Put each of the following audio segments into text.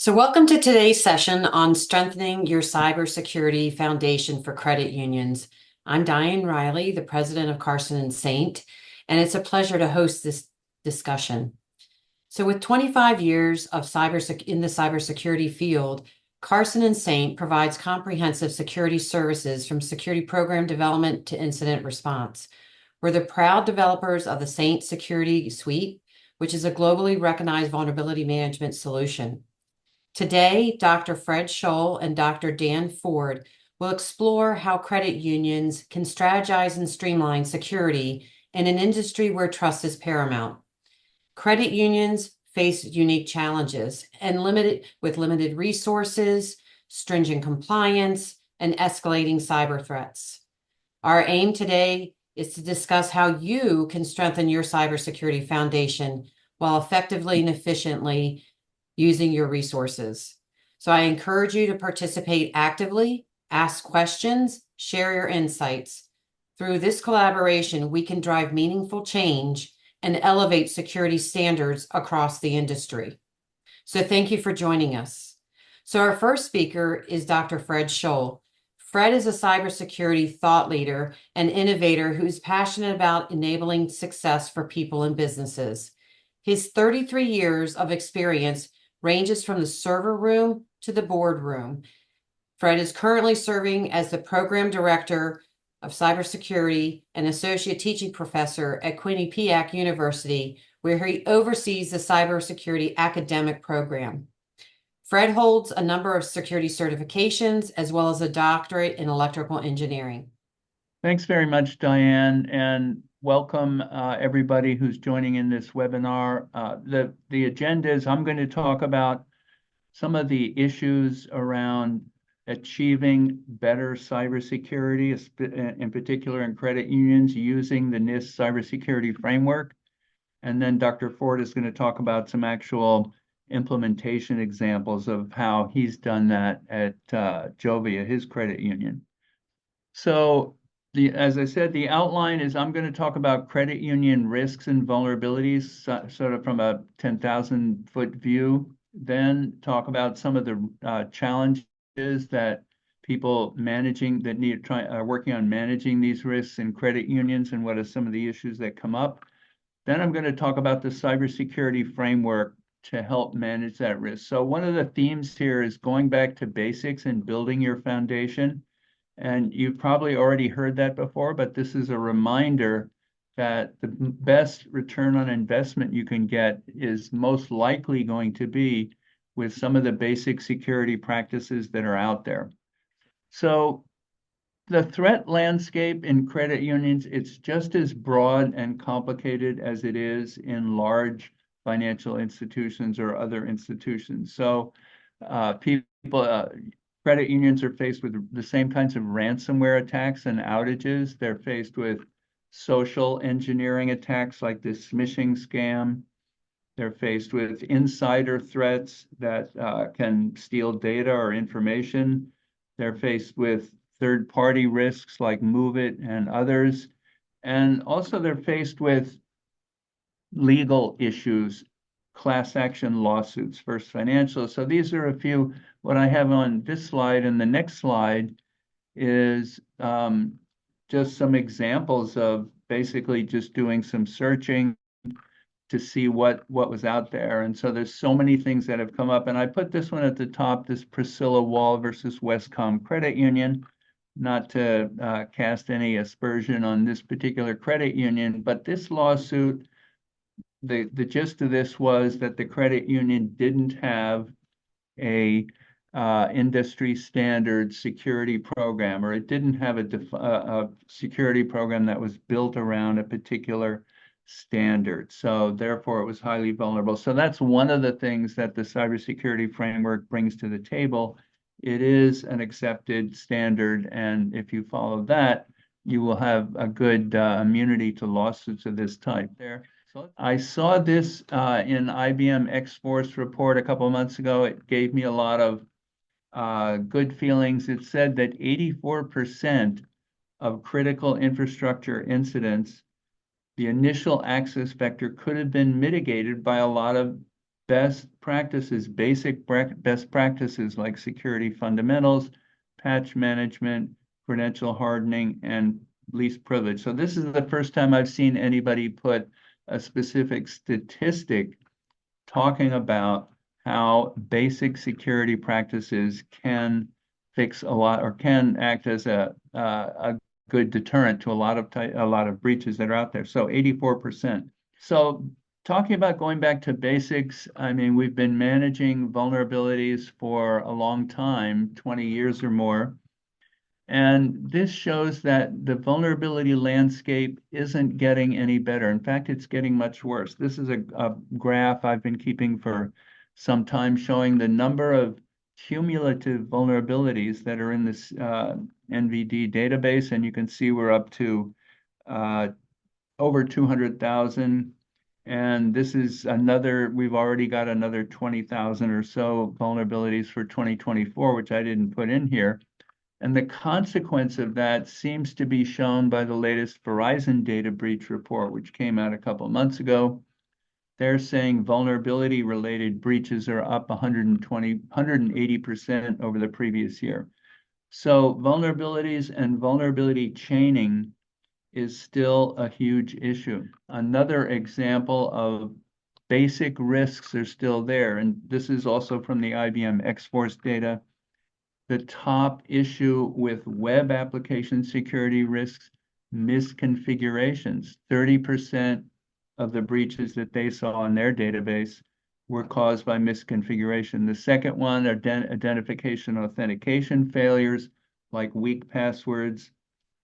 So welcome to today's session on strengthening your cybersecurity foundation for credit unions. I'm Diane Riley, the president of Carson and Saint, and it's a pleasure to host this discussion. So with 25 years of in the cybersecurity field, Carson and Saint provides comprehensive security services from security program development to incident response. We're the proud developers of the Saint Security Suite, which is a globally recognized vulnerability management solution. Today, Dr. Fred Scholl and Dr. Dan Ford will explore how credit unions can strategize and streamline security in an industry where trust is paramount. Credit unions face unique challenges and limited resources, stringent compliance, and escalating cyber threats. Our aim today is to discuss how you can strengthen your cybersecurity foundation while effectively and efficiently using your resources. So I encourage you to participate actively, ask questions, share your insights. Through this collaboration, we can drive meaningful change and elevate security standards across the industry. So thank you for joining us. So our first speaker is Dr. Fred Scholl. Fred is a cybersecurity thought leader and innovator who is passionate about enabling success for people and businesses. His 33 years of experience ranges from the server room to the boardroom. Fred is currently serving as the Program Director of Cybersecurity and Associate Teaching Professor at Quinnipiac University, where he oversees the cybersecurity academic program. Fred holds a number of security certifications as well as a doctorate in electrical engineering. Thanks very much, Diane, and welcome everybody who's joining in this webinar. The agenda is I'm going to talk about some of the issues around achieving better cybersecurity, in particular in credit unions, using the NIST cybersecurity framework. And then Dr. Ford is going to talk about some actual implementation examples of how he's done that at Jovia, his credit union. So as I said, the outline is I'm going to talk about credit union risks and vulnerabilities, sort of from a 10,000-foot view, then talk about some of the challenges that people are working on managing these risks in credit unions and what are some of the issues that come up. Then I'm going to talk about the cybersecurity framework to help manage that risk. So one of the themes here is going back to basics and building your foundation. And you've probably already heard that before, but this is a reminder that the best return on investment you can get is most likely going to be with some of the basic security practices that are out there. So the threat landscape in credit unions, it's just as broad and complicated as it is in large financial institutions or other institutions. So credit unions are faced with the same kinds of ransomware attacks and outages. They're faced with social engineering attacks like this smishing scam. They're faced with insider threats that can steal data or information. They're faced with third-party risks like MoveIt and others. And also they're faced with legal issues, class action lawsuits, First Financial. So these are a few. What I have on this slide and the next slide is just some examples of basically just doing some searching to see what was out there. And so there's so many things that have come up. And I put this one at the top, this Priscilla Wall versus Westcom Credit Union, not to cast any aspersion on this particular credit union, but this lawsuit, the gist of this was that the credit union didn't have a industry standard security program, or it didn't have a security program that was built around a particular standard. So therefore, it was highly vulnerable. So that's one of the things that the cybersecurity framework brings to the table. It is an accepted standard, and if you follow that, you will have a good immunity to lawsuits of this type there. So I saw this in IBM X-Force report a couple of months ago. It gave me a lot of good feelings. It said that 84% of critical infrastructure incidents, the initial access vector could have been mitigated by a lot of best practices, best practices like security fundamentals, patch management, credential hardening, and least privilege. So this is the first time I've seen anybody put a specific statistic talking about how basic security practices can fix a lot or can act as a good deterrent to a lot of breaches that are out there. So 84%. So talking about going back to basics, I mean, we've been managing vulnerabilities for a long time, 20 years or more. And this shows that the vulnerability landscape isn't getting any better. In fact, it's getting much worse. This is a graph I've been keeping for some time showing the number of cumulative vulnerabilities that are in this NVD database. And you can see we're up to over 200,000. And this is we've already got another 20,000 or so vulnerabilities for 2024, which I didn't put in here. And the consequence of that seems to be shown by the latest Verizon data breach report, which came out a couple of months ago. They're saying vulnerability related breaches are up 180% over the previous year. So vulnerabilities and vulnerability chaining is still a huge issue. Another example of basic risks are still there. And this is also from the IBM X-Force data. The top issue with web application security risks, misconfigurations. 30% of the breaches that they saw in their database were caused by misconfiguration. The second one, identification authentication failures, like weak passwords.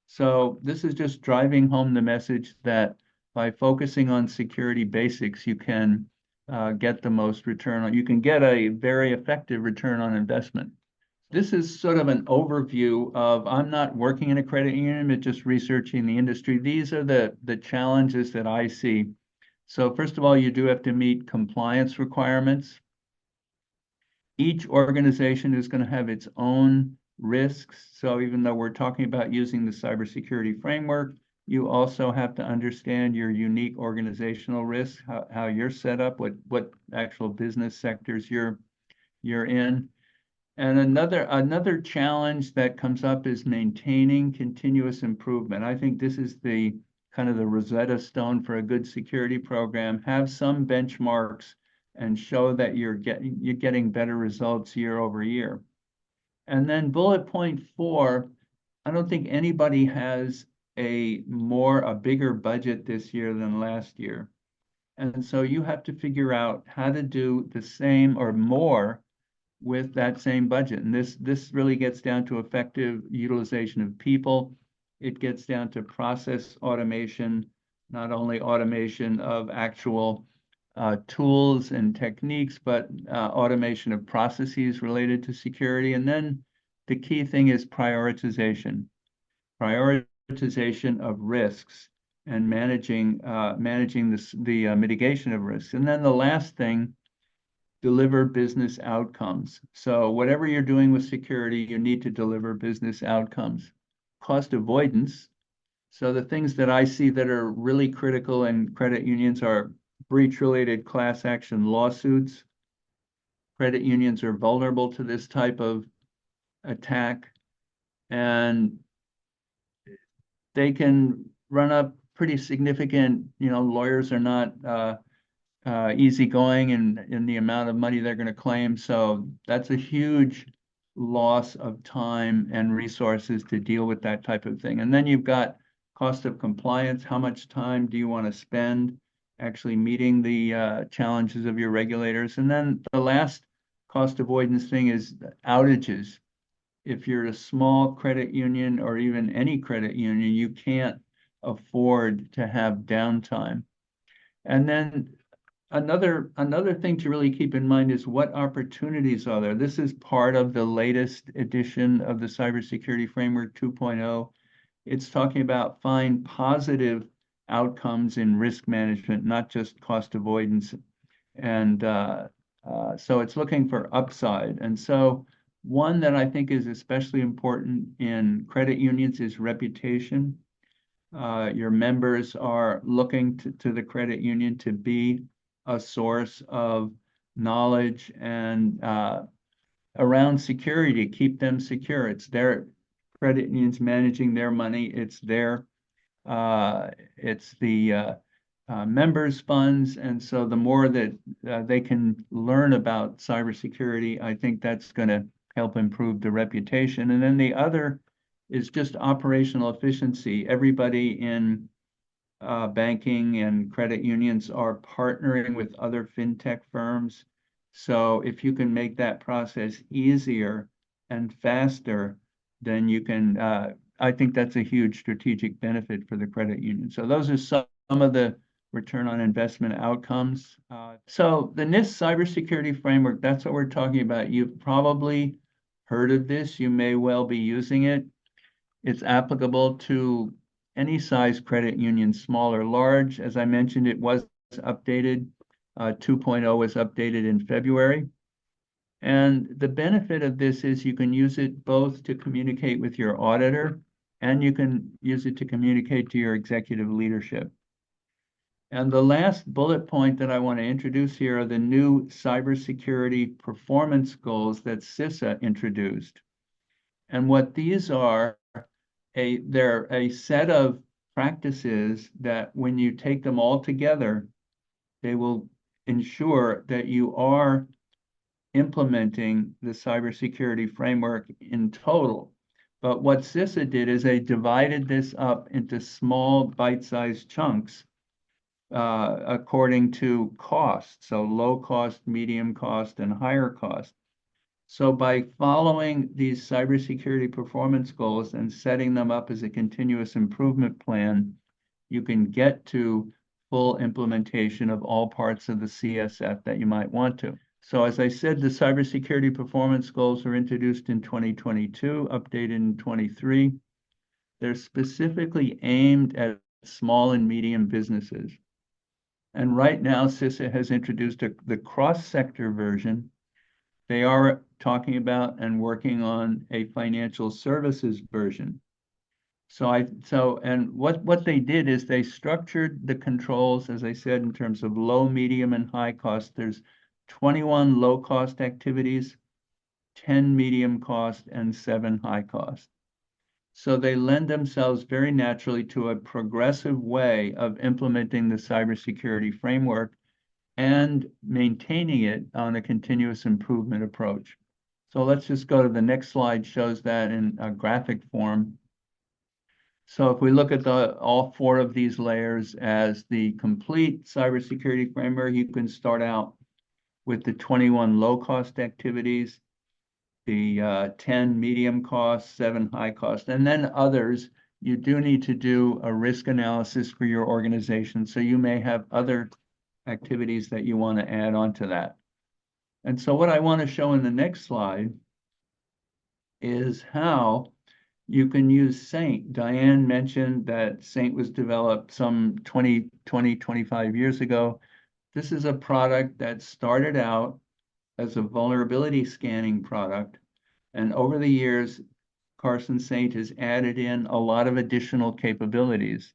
So this is just driving home the message that by focusing on security basics, you can get the most return on, you can get a very effective return on investment. This is sort of an overview of, I'm not working in a credit union, but just researching the industry. These are the challenges that I see. So first of all, you do have to meet compliance requirements. Each organization is going to have its own risks. So even though we're talking about using the cybersecurity framework, you also have to understand your unique organizational risks, how you're set up, what actual business sectors you're in. And another challenge that comes up is maintaining continuous improvement. I think this is the kind of the Rosetta Stone for a good security program. Have some benchmarks and show that you're getting better results year over year. And then bullet point 4, I don't think anybody has a bigger budget this year than last year. And so you have to figure out how to do the same or more with that same budget. And this really gets down to effective utilization of people. It gets down to process automation, not only automation of actual tools and techniques, but automation of processes related to security. And then the key thing is prioritization of risks and managing the mitigation of risks. And then the last thing, deliver business outcomes. So whatever you're doing with security, you need to deliver business outcomes. Cost avoidance. So the things that I see that are really critical in credit unions are breach-related class action lawsuits. Credit unions are vulnerable to this type of attack, and they can run up pretty significant, lawyers are not easygoing in the amount of money they're going to claim. So that's a huge loss of time and resources to deal with that type of thing. And then you've got cost of compliance. How much time do you want to spend actually meeting the challenges of your regulators? And then the last cost avoidance thing is outages. If you're a small credit union or even any credit union, you can't afford to have downtime. And then another thing to really keep in mind is what opportunities are there. This is part of the latest edition of the Cybersecurity Framework 2.0. It's talking about find positive outcomes in risk management, not just cost avoidance. And so it's looking for upside. And so one that I think is especially important in credit unions is reputation. Your members are looking to the credit union to be a source of knowledge, and around security, keep them secure. It's their credit unions managing their money. It's the members' funds. And so the more that they can learn about cybersecurity, I think that's going to help improve the reputation. And then the other is just operational efficiency. Everybody in banking and credit unions are partnering with other fintech firms. So if you can make that process easier and faster, then you can, I think that's a huge strategic benefit for the credit union. So those are some of the return on investment outcomes. So the NIST cybersecurity framework, that's what we're talking about. You've probably heard of this. You may well be using it. It's applicable to any size credit union, small or large. As I mentioned, it was updated. 2.0 was updated in February. And the benefit of this is you can use it both to communicate with your auditor and you can use it to communicate to your executive leadership. And the last bullet point that I want to introduce here are the new cybersecurity performance goals that CISA introduced. And what these are, they're a set of practices that when you take them all together, they will ensure that you are implementing the cybersecurity framework in total. But what CISA did is they divided this up into small bite-sized chunks according to cost. So low cost, medium cost, and higher cost. So by following these cybersecurity performance goals and setting them up as a continuous improvement plan, you can get to full implementation of all parts of the CSF that you might want to. So as I said, the cybersecurity performance goals were introduced in 2022, updated in 23. They're specifically aimed at small and medium businesses. And right now, CISA has introduced the cross-sector version. They are talking about and working on a financial services version. And what they did is they structured the controls, as I said, in terms of low, medium, and high cost. There's 21 low cost activities, 10 medium cost, and 7 high cost. So they lend themselves very naturally to a progressive way of implementing the cybersecurity framework and maintaining it on a continuous improvement approach. So let's just go to the next slide, shows that in a graphic form. So if we look at all 4 of these layers as the complete cybersecurity framework, you can start out with the 21 low-cost activities, the 10 medium cost, 7 high cost, and then others. You do need to do a risk analysis for your organization, so you may have other activities that you want to add on to that. And so what I want to show in the next slide is how you can use Saint. Diane mentioned that Saint was developed some 25 years ago. This is a product that started out as a vulnerability scanning product. And over the years, Carson Saint has added in a lot of additional capabilities.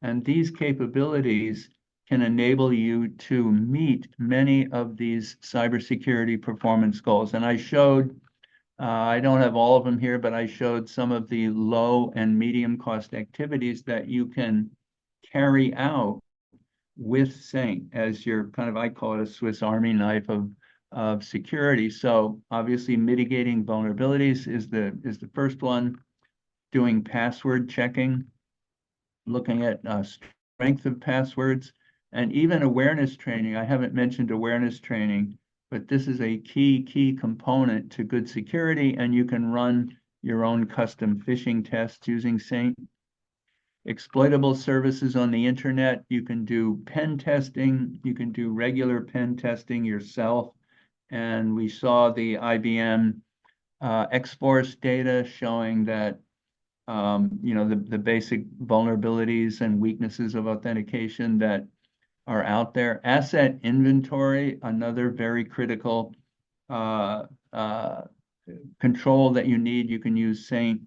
And these capabilities can enable you to meet many of these cybersecurity performance goals. And I showed, I don't have all of them here, but I showed some of the low and medium cost activities that you can carry out with Saint as your kind of, I call it a Swiss Army knife of security. So obviously mitigating vulnerabilities is the first one, doing password checking, looking at strength of passwords, and even awareness training. I haven't mentioned awareness training, but this is a key component to good security, and you can run your own custom phishing tests using Saint. Exploitable services on the internet, you can do pen testing, you can do regular pen testing yourself. And we saw the IBM X-Force data showing that the basic vulnerabilities and weaknesses of authentication that are out there. Asset inventory, another very critical control that you need. You can use Saint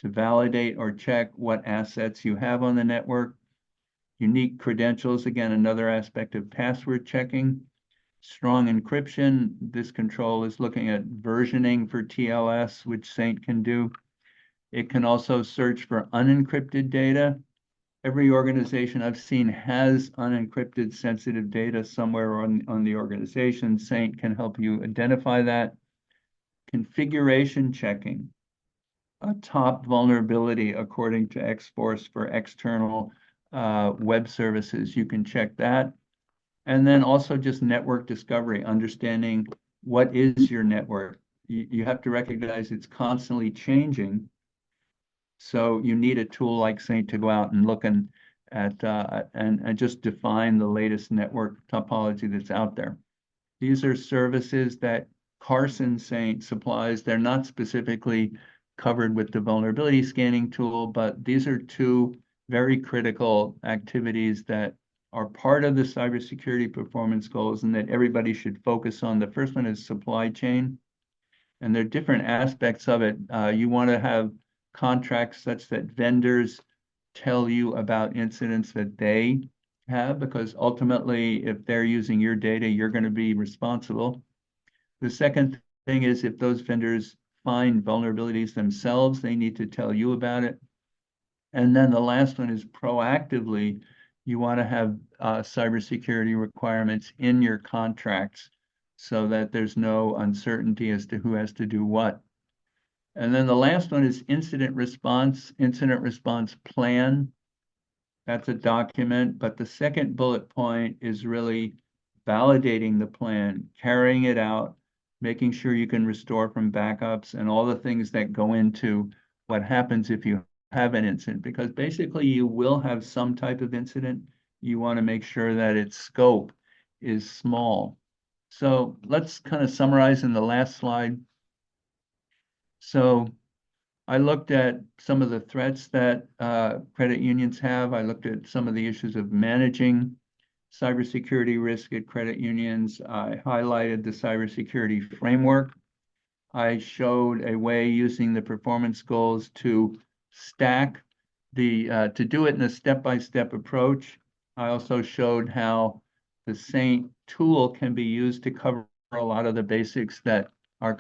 to validate or check what assets you have on the network. Unique credentials, again, another aspect of password checking. strong encryption. This control is looking at versioning for TLS, which Saint can do. It can also search for unencrypted data. Every organization I've seen has unencrypted sensitive data somewhere on the organization. Saint can help you identify that. Configuration checking, a top vulnerability according to X-Force for external web services. You can check that. And then also just network discovery, understanding what is your network. You have to recognize it's constantly changing. So you need a tool like Saint to go out and look at and just define the latest network topology that's out there. These are services that Carson Saint supplies. They're not specifically covered with the vulnerability scanning tool, but these are two very critical activities that are part of the cybersecurity performance goals and that everybody should focus on. The first one is supply chain, and there are different aspects of it. You want to have contracts such that vendors tell you about incidents that they have, because ultimately, if they're using your data, you're going to be responsible. The second thing is if those vendors find vulnerabilities themselves, they need to tell you about it. And then the last one is proactively, you want to have cybersecurity requirements in your contracts so that there's no uncertainty as to who has to do what. And then the last one is incident response plan. That's a document, but the second bullet point is really validating the plan, carrying it out, making sure you can restore from backups and all the things that go into what happens if you have an incident, because basically you will have some type of incident. You want to make sure that its scope is small. So let's kind of summarize in the last slide. So I looked at some of the threats that credit unions have. I looked at some of the issues of managing cybersecurity risk at credit unions. I highlighted the cybersecurity framework. I showed a way using the performance goals to stack to do it in a step-by-step approach. I also showed how the Saint tool can be used to cover a lot of the basics that are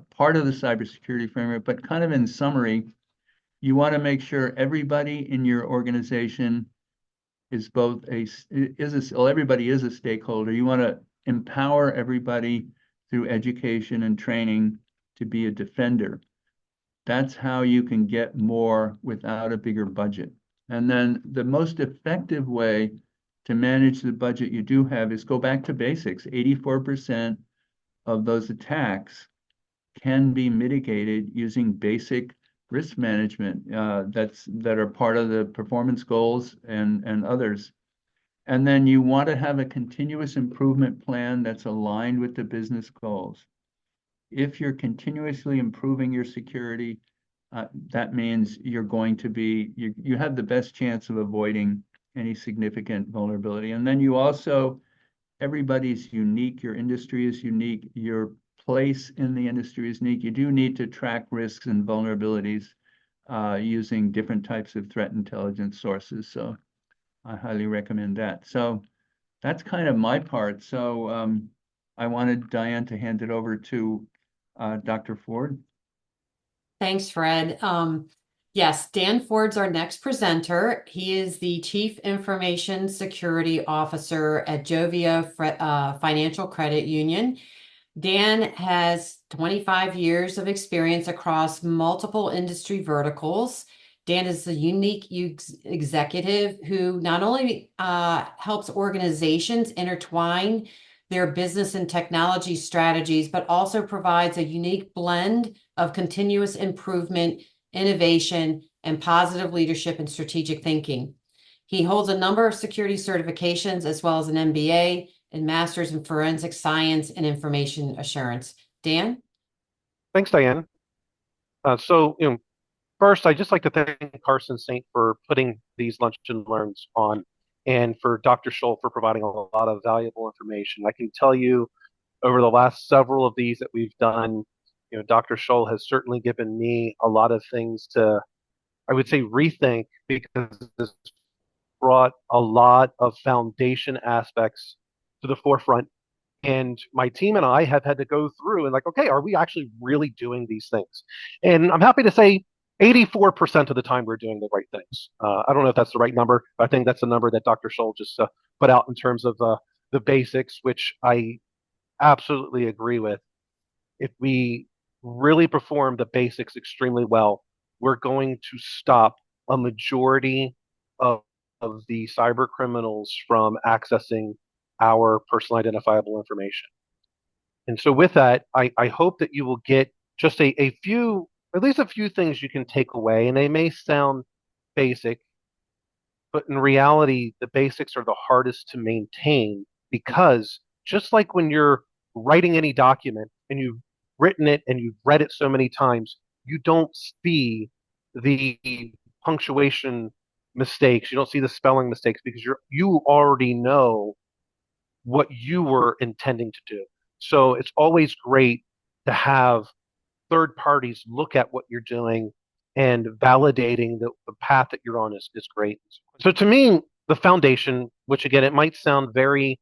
part of the cybersecurity framework, but kind of in summary, you want to make sure everybody in your organization is everybody is a stakeholder. You want to empower everybody through education and training to be a defender. That's how you can get more without a bigger budget. And then the most effective way to manage the budget you do have is go back to basics. 84% of those attacks can be mitigated using basic risk management that are part of the performance goals and others. And then you want to have a continuous improvement plan that's aligned with the business goals. If you're continuously improving your security, that means you're going to be, you have the best chance of avoiding any significant vulnerability. And then you also, everybody's unique, your industry is unique, your place in the industry is unique. You do need to track risks and vulnerabilities using different types of threat intelligence sources. So I highly recommend that. So that's kind of my part. So I wanted Diane to hand it over to Dr. Ford. Thanks, Fred. Yes, Dan Ford's our next presenter. He is the Chief Information Security Officer at Jovia Financial Credit Union. Dan has 25 years of experience across multiple industry verticals. Dan is a unique executive who not only helps organizations intertwine their business and technology strategies, but also provides a unique blend of continuous improvement, innovation, and positive leadership and strategic thinking. He holds a number of security certifications as well as an MBA and Master's in Forensic Science and Information Assurance. Dan? Thanks, Diane. First, I'd just like to thank Carson Saint for putting these lunch and learns on, and for Dr. Scholl for providing a lot of valuable information. I can tell you over the last several of these that we've done, Dr. Scholl has certainly given me a lot of things to, I would say, rethink, because it's brought a lot of foundation aspects to the forefront And my team and I have had to go through and like, okay, are we actually really doing these things? And I'm happy to say 84% of the time we're doing the right things. I don't know if that's the right number, but I think that's the number that Dr. Scholl just put out in terms of the basics, which I absolutely agree with. If we really perform the basics extremely well, we're going to stop a majority of, of the cyber criminals from accessing our personal identifiable information. And so with that, I hope that you will get just a few, at least a few things you can take away. And they may sound basic, but in reality, the basics are the hardest to maintain because just like when you're writing any document and you've written it and you've read it so many times, you don't see the punctuation mistakes, you don't see the spelling mistakes because you already know what you were intending to do. So it's always great to have third parties look at what you're doing and validating the path that you're on is great. So to me, the foundation, which again, it might sound very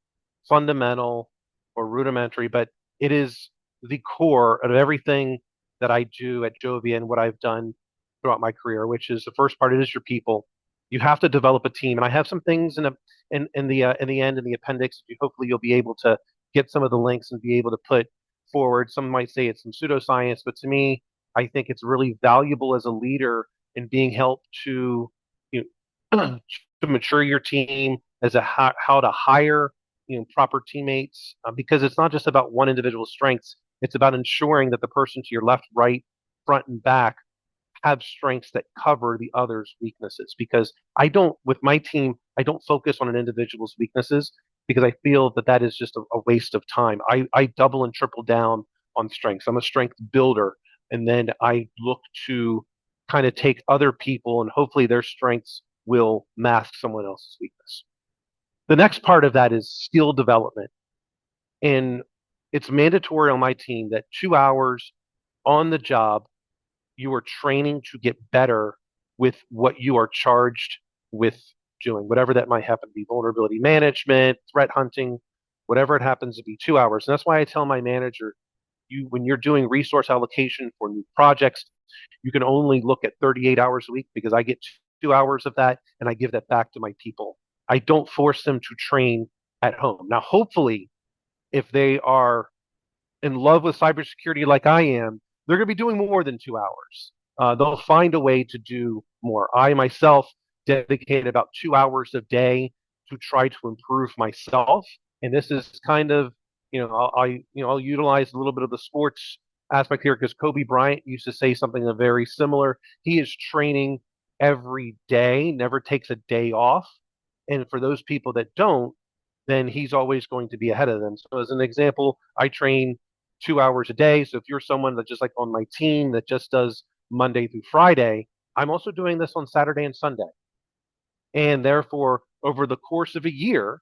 fundamental or rudimentary, but it is the core of everything that I do at Jovia and what I've done throughout my career, which is the first part, it is your people. You have to develop a team. And I have some things in the end in the appendix. Hopefully you'll be able to get some of the links and be able to put forward. Some might say it's some pseudoscience, but to me, I think it's really valuable as a leader in being helped to to mature your team as how to hire proper teammates because it's not just about one individual's strengths. It's about ensuring that the person to your left, right, front, and back have strengths that cover the other's weaknesses. Because with my team, I don't focus on an individual's weaknesses because I feel that is just a waste of time. I double and triple down on strengths. I'm a strength builder, and then I look to kind of take other people and hopefully their strengths will mask someone else's weakness. The next part of that is skill development. And it's mandatory on my team that 2 hours on the job, you are training to get better with what you are charged with doing, whatever that might happen to be, vulnerability management, threat hunting, whatever it happens to be, 2 hours. And that's why I tell my manager, when you're doing resource allocation for new projects, you can only look at 38 hours a week because I get 2 hours of that and I give that back to my people. I don't force them to train at home. Now, hopefully, if they are in love with cybersecurity like I am, they're going to be doing more than 2 hours. They'll find a way to do more. I myself dedicate about 2 hours a day to try to improve myself, and this is kind of I'll utilize a little bit of the sports aspect here because Kobe Bryant used to say something very similar. He is training every day, never takes a day off, and for those people that don't, then he's always going to be ahead of them. So as an example, I train 2 hours a day. So if you're someone that just like on my team that just does Monday through Friday, I'm also doing this on Saturday and Sunday. And therefore, over the course of a year,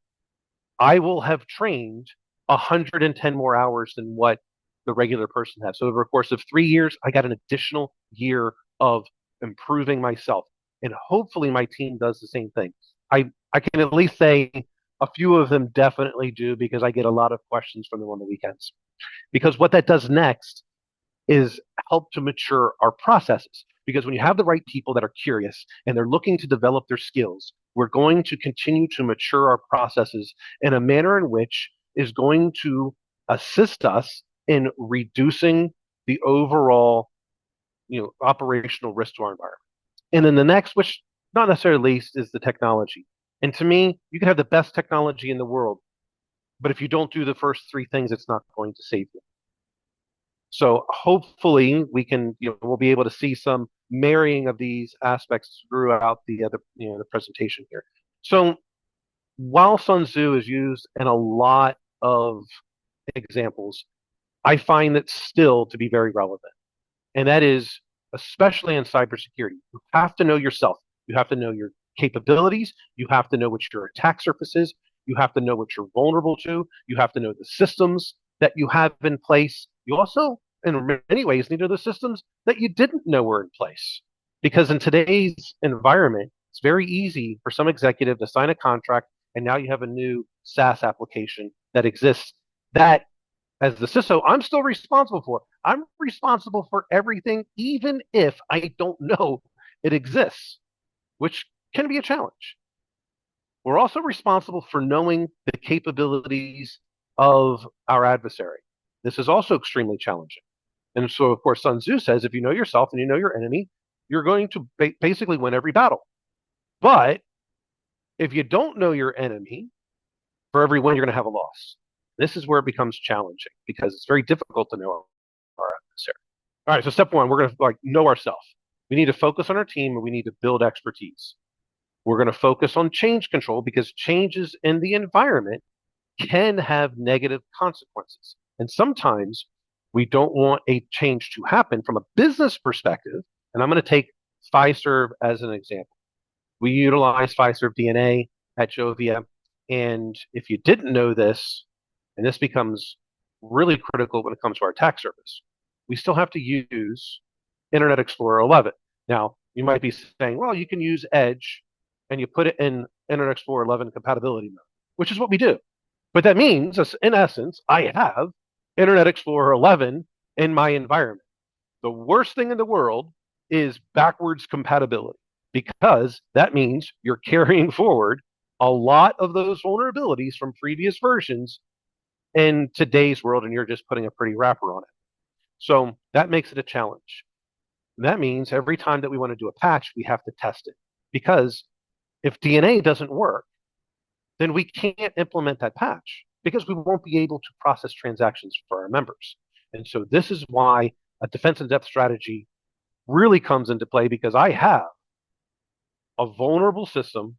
I will have trained 110 more hours than what the regular person has. So over the course of 3 years, I got an additional year of improving myself. And hopefully my team does the same thing. I can at least say a few of them definitely do because I get a lot of questions from them on the weekends. Because what that does next is help to mature our processes. Because when you have the right people that are curious and they're looking to develop their skills, we're going to continue to mature our processes in a manner in which is going to assist us in reducing the overall, operational risk to our environment. And then the next, which not necessarily least, is the technology. And to me, you can have the best technology in the world, but if you don't do the first three things, it's not going to save you. So hopefully we'll be able to see some marrying of these aspects throughout the presentation here. So while Sun Tzu is used in a lot of examples, I find that still to be very relevant. And that is, especially in cybersecurity, you have to know yourself. You have to know your capabilities. You have to know what your attack surface is. You have to know what you're vulnerable to. You have to know the systems that you have in place. You also, in many ways, need to know the systems that you didn't know were in place. Because in today's environment, it's very easy for some executive to sign a contract, and now you have a new SaaS application that exists that as the CISO, I'm still responsible for. I'm responsible for everything, even if I don't know it exists, which can be a challenge. We're also responsible for knowing the capabilities of our adversary. This is also extremely challenging. And so, of course, Sun Tzu says if you know yourself and you know your enemy, you're going to basically win every battle. But if you don't know your enemy, for every win, you're going to have a loss. This is where it becomes challenging because it's very difficult to know our adversary. All right, so step one, we're going to know ourselves. We need to focus on our team and we need to build expertise. We're going to focus on change control because changes in the environment can have negative consequences. And sometimes we don't want a change to happen from a business perspective. And I'm going to take Fiserv as an example. We utilize Fiserv DNA at Jovia. And if you didn't know this, and this becomes really critical when it comes to our attack surface, we still have to use Internet Explorer 11. Now, you might be saying, well, you can use Edge and you put it in Internet Explorer 11 compatibility mode, which is what we do. But that means, in essence, I have Internet Explorer 11 in my environment. The worst thing in the world is backwards compatibility because that means you're carrying forward a lot of those vulnerabilities from previous versions in today's world, and you're just putting a pretty wrapper on it. So that makes it a challenge. And that means every time that we want to do a patch, we have to test it. Because if DNA doesn't work, then we can't implement that patch because we won't be able to process transactions for our members. And so this is why a defense in depth strategy really comes into play, because I have a vulnerable system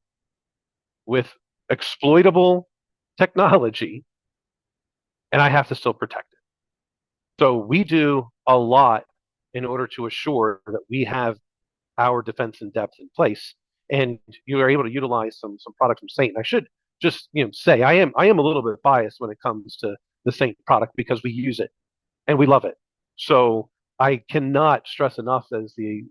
with exploitable technology and I have to still protect it. So we do a lot in order to assure that we have our defense in depth in place. And you are able to utilize some products from Saint. And I should just say I am a little bit biased when it comes to the Saint product because we use it and we love it. So I cannot stress enough as the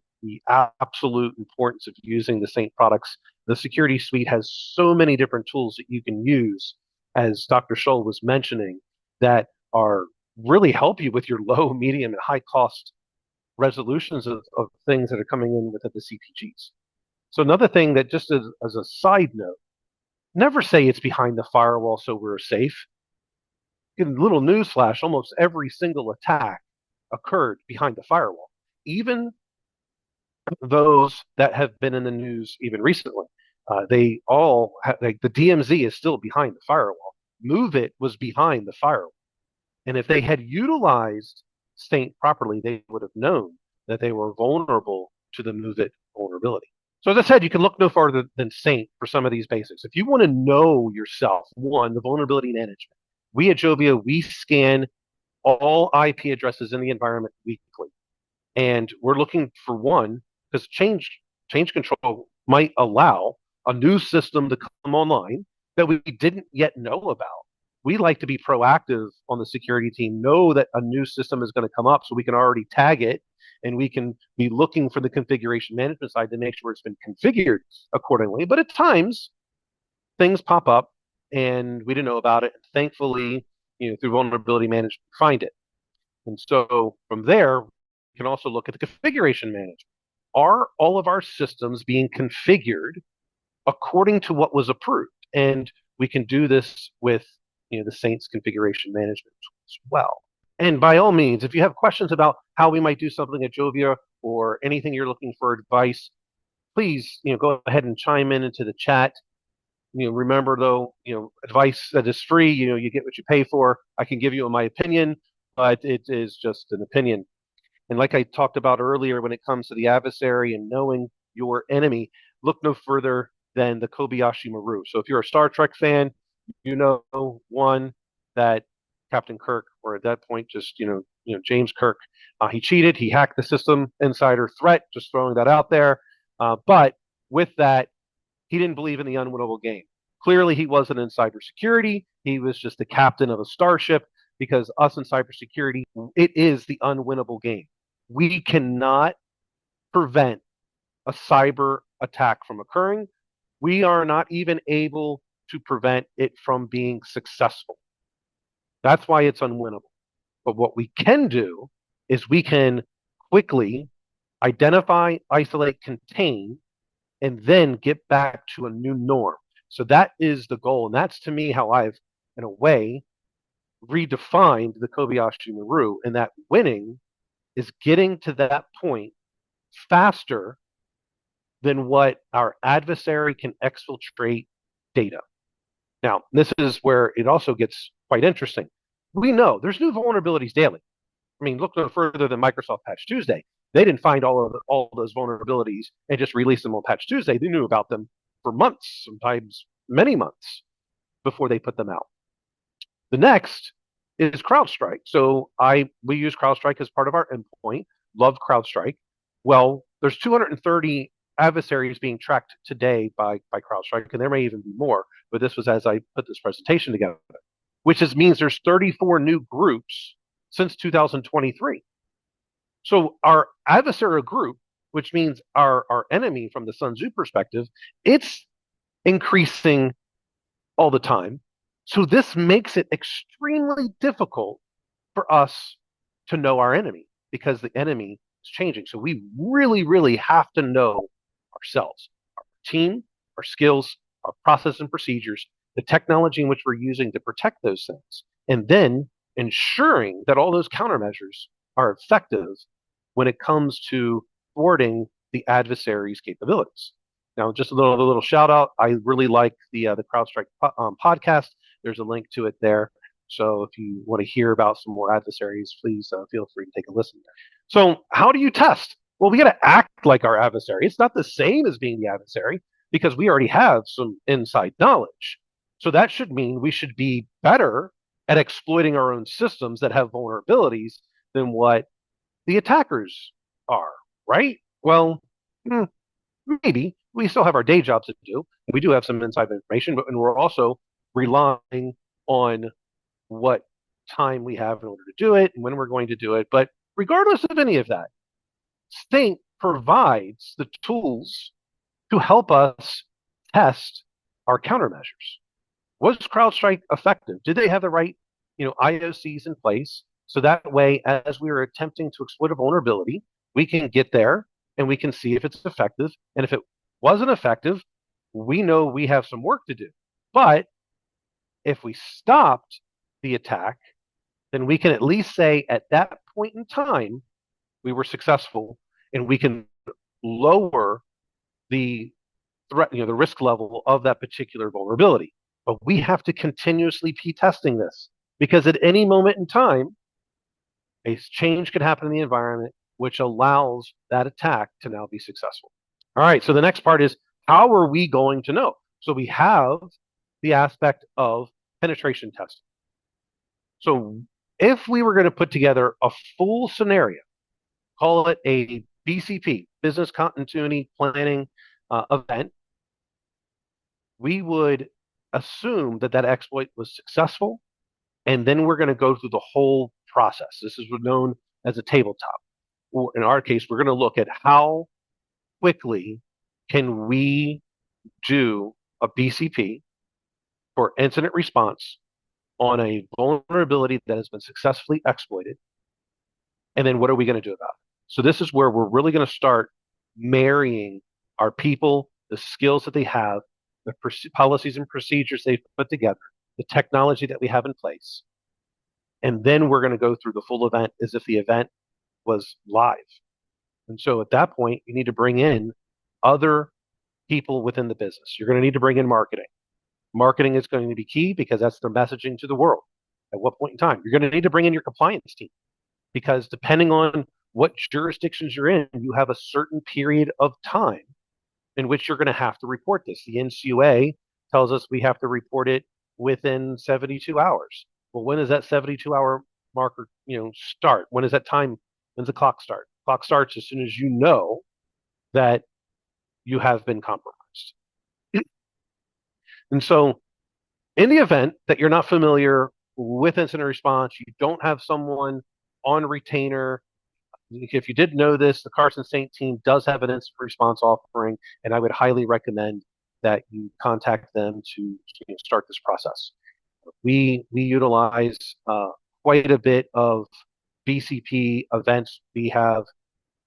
absolute importance of using the Saint products. The security suite has so many different tools that you can use, as Dr. Scholl was mentioning, that are really help you with your low, medium, and high cost resolutions of things that are coming in within the CPGs. So another thing that just as a side note, never say it's behind the firewall so we're safe. A little newsflash, almost every single attack occurred behind the firewall. Even those that have been in the news even recently, they all have, the DMZ is still behind the firewall. Move It was behind the firewall. And if they had utilized Saint properly, they would have known that they were vulnerable to the Move It vulnerability. So as I said, you can look no farther than Saint for some of these basics. If you want to know yourself, one, the vulnerability management. We at Jovia, we scan all IP addresses in the environment weekly. And we're looking for one, because change control might allow a new system to come online that we didn't yet know about. We like to be proactive on the security team, know that a new system is going to come up so we can already tag it and we can be looking for the configuration management side to make sure it's been configured accordingly. But at times, things pop up and we didn't know about it. Thankfully, through vulnerability management, find it. And so from there, we can also look at the configuration management. Are all of our systems being configured according to what was approved? And we can do this with the Saints configuration management as well. And by all means, if you have questions about how we might do something at Jovia or anything you're looking for advice, please go ahead and chime into the chat. Remember though, advice that is free, you get what you pay for. I can give you my opinion, but it is just an opinion. And like I talked about earlier, when it comes to the adversary and knowing your enemy, look no further than the Kobayashi Maru. So if you're a Star Trek fan, one, that Captain Kirk, or at that point, just James Kirk, he cheated, he hacked the system, insider threat, just throwing that out there. But with that, he didn't believe in the unwinnable game. Clearly, he wasn't in cybersecurity. He was just the captain of a starship, because us in cybersecurity, it is the unwinnable game. We cannot prevent a cyber attack from occurring. We are not even able to prevent it from being successful. That's why it's unwinnable. But what we can do is we can quickly identify, isolate, contain, and then get back to a new norm. So that is the goal. And that's to me how I've, in a way, redefined the Kobayashi Maru. And that winning is getting to that point faster than what our adversary can exfiltrate data. Now, this is where it also gets quite interesting. We know there's new vulnerabilities daily. I mean, look no further than Microsoft Patch Tuesday. They didn't find all of those vulnerabilities and just release them on Patch Tuesday. They knew about them for months, sometimes many months before they put them out. The next is CrowdStrike. So we use CrowdStrike as part of our endpoint. Love CrowdStrike. Well, there's 230 adversaries being tracked today by CrowdStrike, and there may even be more. But this was as I put this presentation together, which means there's 34 new groups since 2023. So our adversarial group, which means our enemy from the Sun Tzu perspective, it's increasing all the time. So this makes it extremely difficult for us to know our enemy because the enemy is changing. So we really, really have to know ourselves, our team, our skills, our process and procedures, the technology in which we're using to protect those things, and then ensuring that all those countermeasures are effective when it comes to thwarting the adversary's capabilities. Now, just a little shout out. I really like the CrowdStrike podcast. There's a link to it there. So if you want to hear about some more adversaries, please feel free to take a listen there. So how do you test? Well, we got to act like our adversary. It's not the same as being the adversary because we already have some inside knowledge. So that should mean we should be better at exploiting our own systems that have vulnerabilities than what the attackers are, right? Well, maybe. We still have our day jobs to do. We do have some inside information, but we're also relying on what time we have in order to do it and when we're going to do it. But regardless of any of that, Stink provides the tools to help us test our countermeasures. Was CrowdStrike effective? Did they have the right, IOCs in place? So that way, as we are attempting to exploit a vulnerability, we can get there and we can see if it's effective. And if it wasn't effective, we know we have some work to do. But if we stopped the attack, then we can at least say at that point in time, we were successful and we can lower the threat, the risk level of that particular vulnerability. But we have to continuously be testing this because at any moment in time, a change could happen in the environment which allows that attack to now be successful. All right, so the next part is how are we going to know? So we have the aspect of penetration testing. So if we were going to put together a full scenario, call it a BCP, business continuity planning event, we would assume that exploit was successful, and then we're going to go through the whole process. This is known as a tabletop. Or in our case, we're going to look at how quickly can we do a BCP for incident response on a vulnerability that has been successfully exploited, and then what are we going to do about it? So this is where we're really going to start marrying our people, the skills that they have, the policies and procedures they've put together, the technology that we have in place, and then we're going to go through the full event as if the event was live. And so at that point, you need to bring in other people within the business. You're going to need to bring in marketing. Marketing is going to be key because that's the messaging to the world. At what point in time? You're going to need to bring in your compliance team because depending on what jurisdictions you're in, you have a certain period of time in which you're going to have to report this. The NCUA tells us we have to report it within 72 hours. Well, when does that 72-hour marker, start? When does that time? When's the clock start? Clock starts as soon as you know that you have been compromised. And so in the event that you're not familiar with incident response, you don't have someone on retainer. If you didn't know this, the Carson St. team does have an incident response offering, and I would highly recommend that you contact them to start this process. We utilize quite a bit of BCP events. We have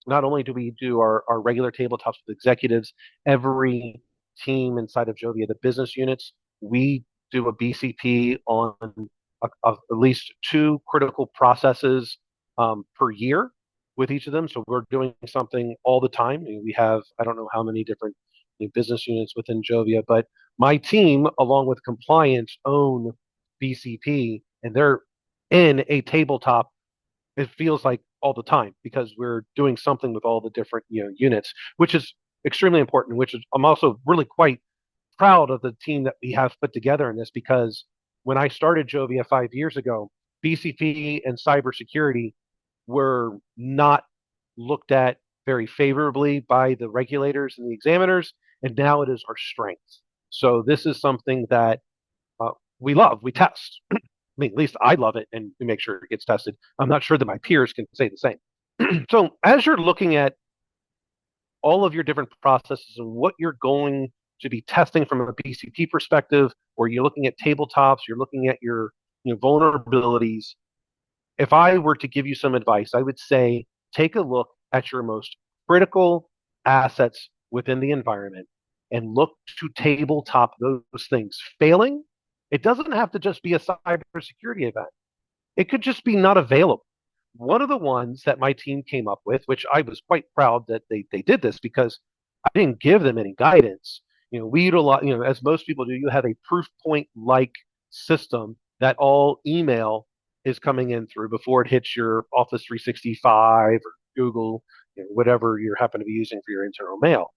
not only do we do our regular tabletops with executives, every team inside of Jovia, the business units, we do a BCP on at least two critical processes per year with each of them. So we're doing something all the time. We have, I don't know how many different business units within Jovia, but my team, along with compliance, own BCP, and they're in a tabletop. It feels like all the time because we're doing something with all the different units, which is extremely important. Which is I'm also really quite proud of the team that we have put together in this because when I started Jovia 5 years ago, BCP and cybersecurity were not looked at very favorably by the regulators and the examiners, and now it is our strength. So this is something that we love. We test. I mean, at least I love it, and we make sure it gets tested. I'm not sure that my peers can say the same. So as you're looking at all of your different processes and what you're going to be testing from a BCP perspective, or you're looking at tabletops, you're looking at your vulnerabilities. If I were to give you some advice, I would say take a look at your most critical assets within the environment and look to tabletop those things. Failing, it doesn't have to just be a cybersecurity event. It could just be not available. One of the ones that my team came up with, which I was quite proud that they did this because I didn't give them any guidance. We utilize, as most people do, you have a proof point like system that all email is coming in through before it hits your Office 365 or Google, whatever you happen to be using for your internal mail.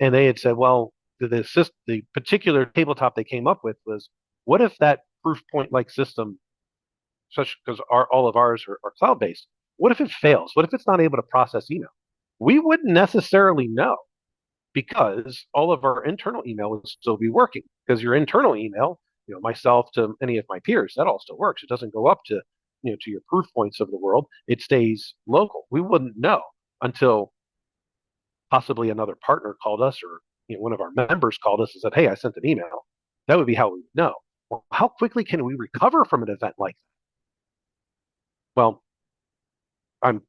And they had said, well, the particular tabletop they came up with was, what if that proof point like system, such because all of ours are cloud based, what if it fails? What if it's not able to process email? We wouldn't necessarily know because all of our internal email would still be working because your internal email, myself to any of my peers, that all still works. It doesn't go up to to your proof points of the world. It stays local. We wouldn't know until possibly another partner called us or one of our members called us and said, hey, I sent an email. That would be how we would know. Well, how quickly can we recover from an event like that? Well,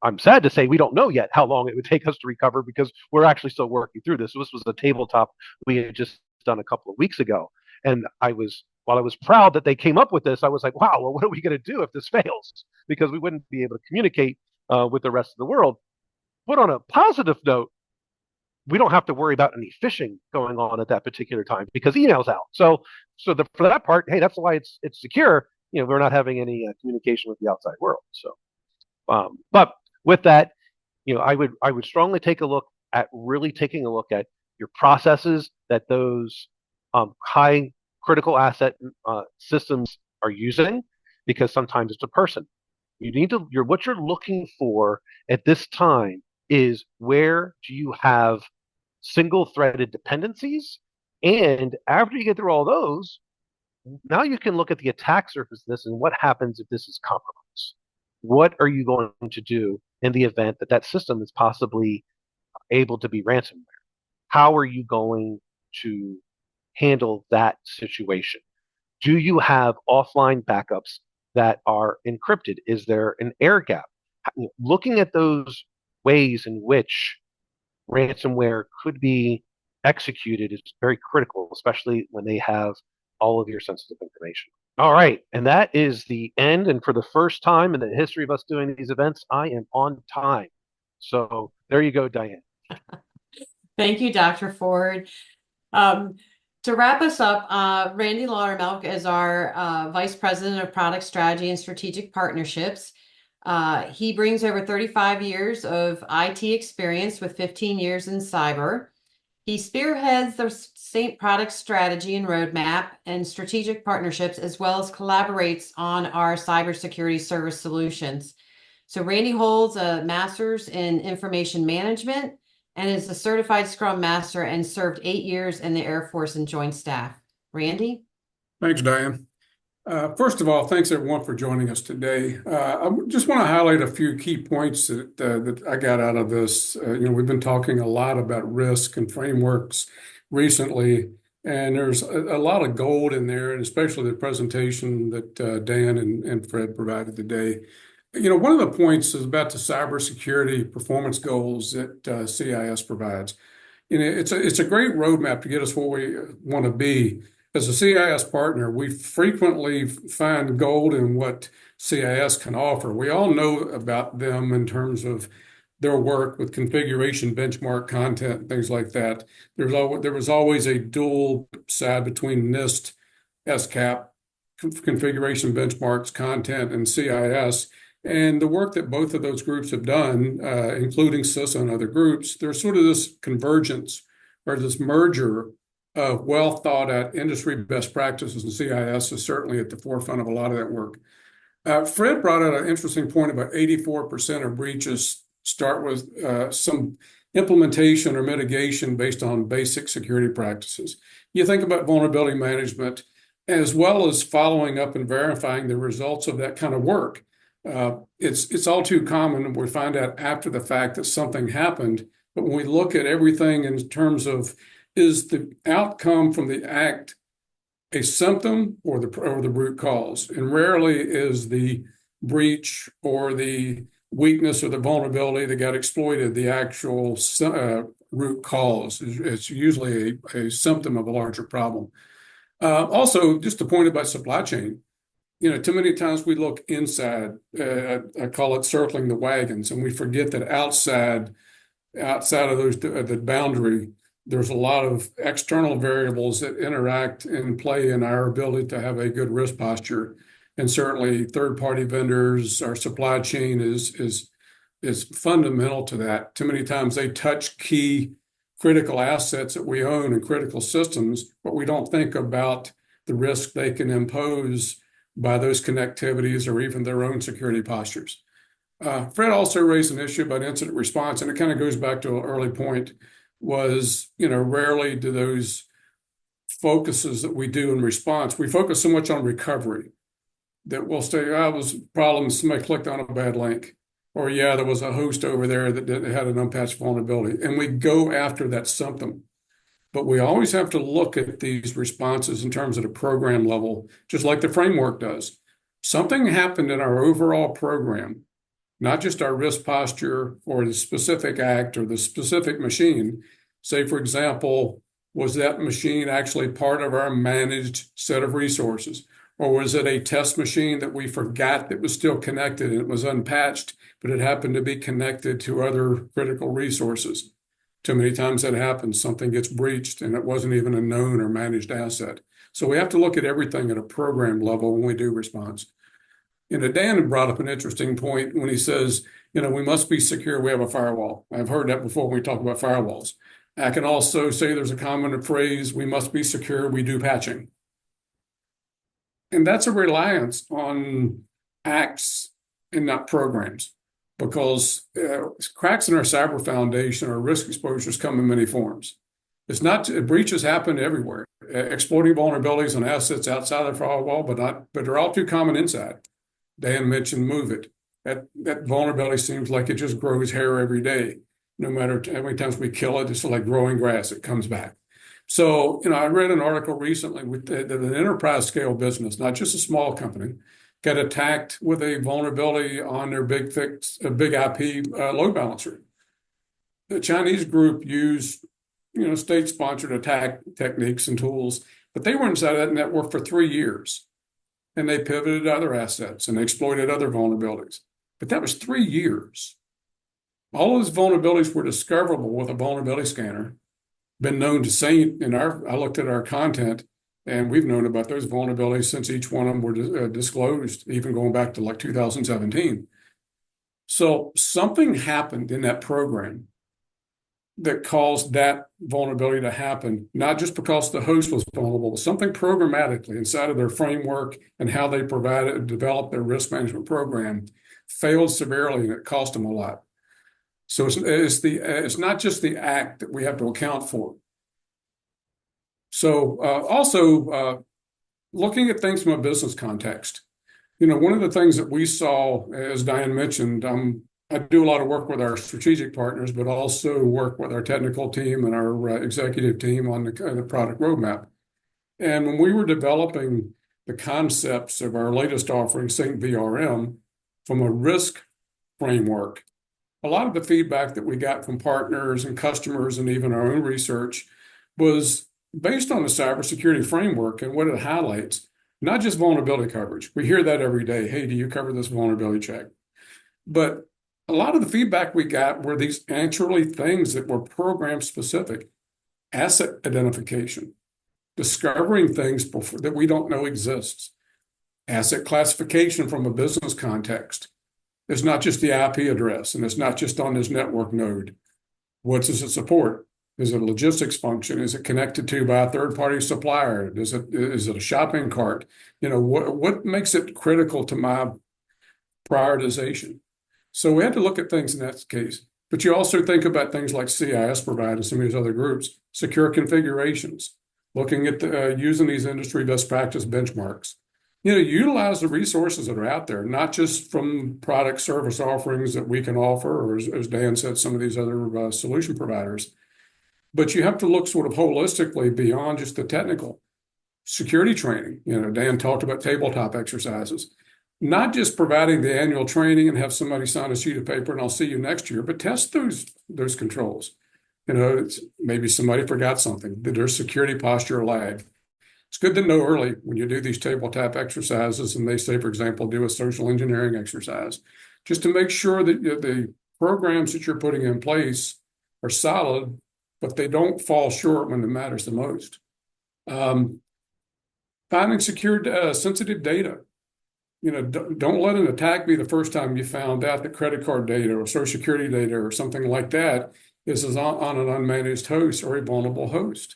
I'm sad to say we don't know yet how long it would take us to recover because we're actually still working through this. This was a tabletop we had just done a couple of weeks ago. And while I was proud that they came up with this, I was like, wow, well, what are we going to do if this fails? Because we wouldn't be able to communicate with the rest of the world. But on a positive note, we don't have to worry about any phishing going on at that particular time because email's out. So for that part, hey, that's why it's secure. We're not having any communication with the outside world. So, but with that, I would strongly take a look at really taking a look at your processes that those high critical asset systems are using, because sometimes it's a person. What you're looking for at this time is where do you have single-threaded dependencies, and after you get through all those, now you can look at the attack surface of this and what happens if this is compromised. What are you going to do in the event that system is possibly able to be ransomware? How are you going to handle that situation? Do you have offline backups that are encrypted? Is there an air gap? Looking at those ways in which ransomware could be executed is very critical, especially when they have all of your sensitive information. All right, and that is the end. And for the first time in the history of us doing these events, I am on time. So there you go, Diane. Thank you, Dr. Ford. To wrap us up, Randy Laudermilk is our Vice President of Product Strategy and Strategic Partnerships. He brings over 35 years of IT experience with 15 years in cyber. He spearheads the Saint product strategy and roadmap and strategic partnerships, as well as collaborates on our cybersecurity service solutions. So Randy holds a master's in information management and is a certified Scrum Master and served 8 years in the Air Force and Joint Staff. Randy? Thanks, Diane. First of all, thanks everyone for joining us today. I just want to highlight a few key points that I got out of this. We've been talking a lot about risk and frameworks recently, And there's a lot of gold in there, and especially the presentation that Dan and Fred provided today. One of the points is about the cybersecurity performance goals that CIS provides. It's a great roadmap to get us where we want to be. As a CIS partner, we frequently find gold in what CIS can offer. We all know about them in terms of their work with configuration benchmark content, things like that. There was always a dual side between NIST, SCAP, configuration benchmarks, content, and CIS. And the work that both of those groups have done, including CISO and other groups, there's sort of this convergence or this merger of well thought out industry best practices, and CIS is certainly at the forefront of a lot of that work. Fred brought out an interesting point about 84% of breaches start with some implementation or mitigation based on basic security practices. You think about vulnerability management as well as following up and verifying the results of that kind of work. It's all too common, and we find out after the fact that something happened. But when we look at everything in terms of is the outcome from the act a symptom or the root cause, and rarely is the breach or the weakness or the vulnerability that got exploited the actual root cause. It's usually a symptom of a larger problem. Also, just a point about supply chain. Too many times we look inside, I call it circling the wagons, and we forget that outside of the boundary, there's a lot of external variables that interact and play in our ability to have a good risk posture. And certainly third-party vendors, our supply chain is fundamental to that. Too many times they touch key critical assets that we own and critical systems, but we don't think about the risk they can impose by those connectivities or even their own security postures. Fred also raised an issue about incident response, and it kind of goes back to an early point, was, rarely do those focuses that we do in response, we focus so much on recovery that we'll say, it was problems, somebody clicked on a bad link, or there was a host over there that had an unpatched vulnerability, and we go after that symptom. But we always have to look at these responses in terms of the program level, just like the framework does. Something happened in our overall program, not just our risk posture or the specific act or the specific machine. Say, for example, was that machine actually part of our managed set of resources? Or was it a test machine that we forgot that was still connected and it was unpatched, but it happened to be connected to other critical resources? Too many times that happens, something gets breached and it wasn't even a known or managed asset. So we have to look at everything at a program level when we do response. Dan brought up an interesting point when he says, we must be secure, we have a firewall. I've heard that before when we talk about firewalls. I can also say there's a common phrase, we must be secure, we do patching. And that's a reliance on acts and not programs, because cracks in our cyber foundation or risk exposures come in many forms. It's not breaches happen everywhere, exploiting vulnerabilities and assets outside the firewall, but they're all too common inside. Dan mentioned MOVEit. That vulnerability seems like it just grows hair every day. No matter how many times we kill it, it's like growing grass, it comes back. So, I read an article recently that an enterprise scale business, not just a small company, got attacked with a vulnerability on their big IP load balancer. The Chinese group used, state-sponsored attack techniques and tools, but they were inside of that network for 3 years. And they pivoted other assets and exploited other vulnerabilities. But that was 3 years. All those vulnerabilities were discoverable with a vulnerability scanner. Been known to Saint I looked at our content, and we've known about those vulnerabilities since each one of them were disclosed, even going back to like 2017. So something happened in that program that caused that vulnerability to happen, not just because the host was vulnerable, but something programmatically inside of their framework and how they developed their risk management program failed severely, and it cost them a lot. So it's not just the act that we have to account for. So also looking at things from a business context. One of the things that we saw, as Diane mentioned, I do a lot of work with our strategic partners, but also work with our technical team and our executive team on the product roadmap. And when we were developing the concepts of our latest offering, Saint VRM, from a risk framework, a lot of the feedback that we got from partners and customers and even our own research was based on the cybersecurity framework and what it highlights, not just vulnerability coverage. We hear that every day. Hey, do you cover this vulnerability check? But a lot of the feedback we got were these actually things that were program specific. Asset identification, discovering things that we don't know exists. Asset classification from a business context. It's not just the IP address, and it's not just on this network node. What does it support? Is it a logistics function? Is it connected to by a third-party supplier? Is it a shopping cart? You know, what makes it critical to my prioritization? So we had to look at things in that case. But you also think about things like CIS provide and some of these other groups, secure configurations, looking at using these industry best practice benchmarks. You know, utilize the resources that are out there, not just from product service offerings that we can offer, or as Dan said, some of these other solution providers. But you have to look sort of holistically beyond just the technical. Security training, you know, Dan talked about tabletop exercises. Not just providing the annual training and have somebody sign a sheet of paper and I'll see you next year, but test those controls. You know, maybe somebody forgot something. Did their security posture lag? It's good to know early when you do these tabletop exercises and they say, for example, do a social engineering exercise, just to make sure that the programs that you're putting in place are solid, but they don't fall short when it matters the most. Finding secured sensitive data. You know, don't let an attack be the first time you found out that credit card data or social security data or something like that is on an unmanaged host or a vulnerable host.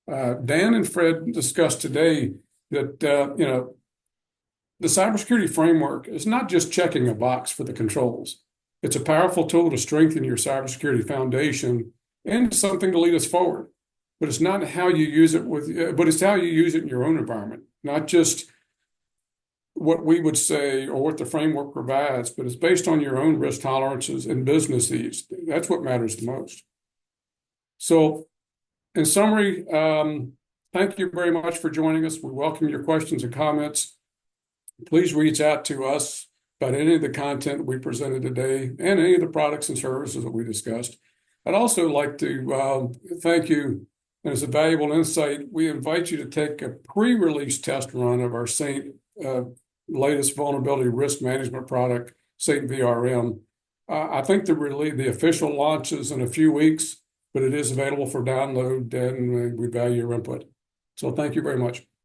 Dan and Fred discussed today that, you know, the cybersecurity framework is not just checking a box for the controls. It's a powerful tool to strengthen your cybersecurity foundation and something to lead us forward. But it's not how you use it but it's how you use it in your own environment, not just what we would say or what the framework provides, but it's based on your own risk tolerances and business needs. That's what matters the most. So in summary, thank you very much for joining us. We welcome your questions and comments. Please reach out to us about any of the content we presented today and any of the products and services that we discussed. I'd also like to thank you. And as a valuable insight, we invite you to take a pre-release test run of our Saint latest vulnerability risk management product, Saint VRM. I think the official launch is in a few weeks, but it is available for download, and we value your input. So thank you very much.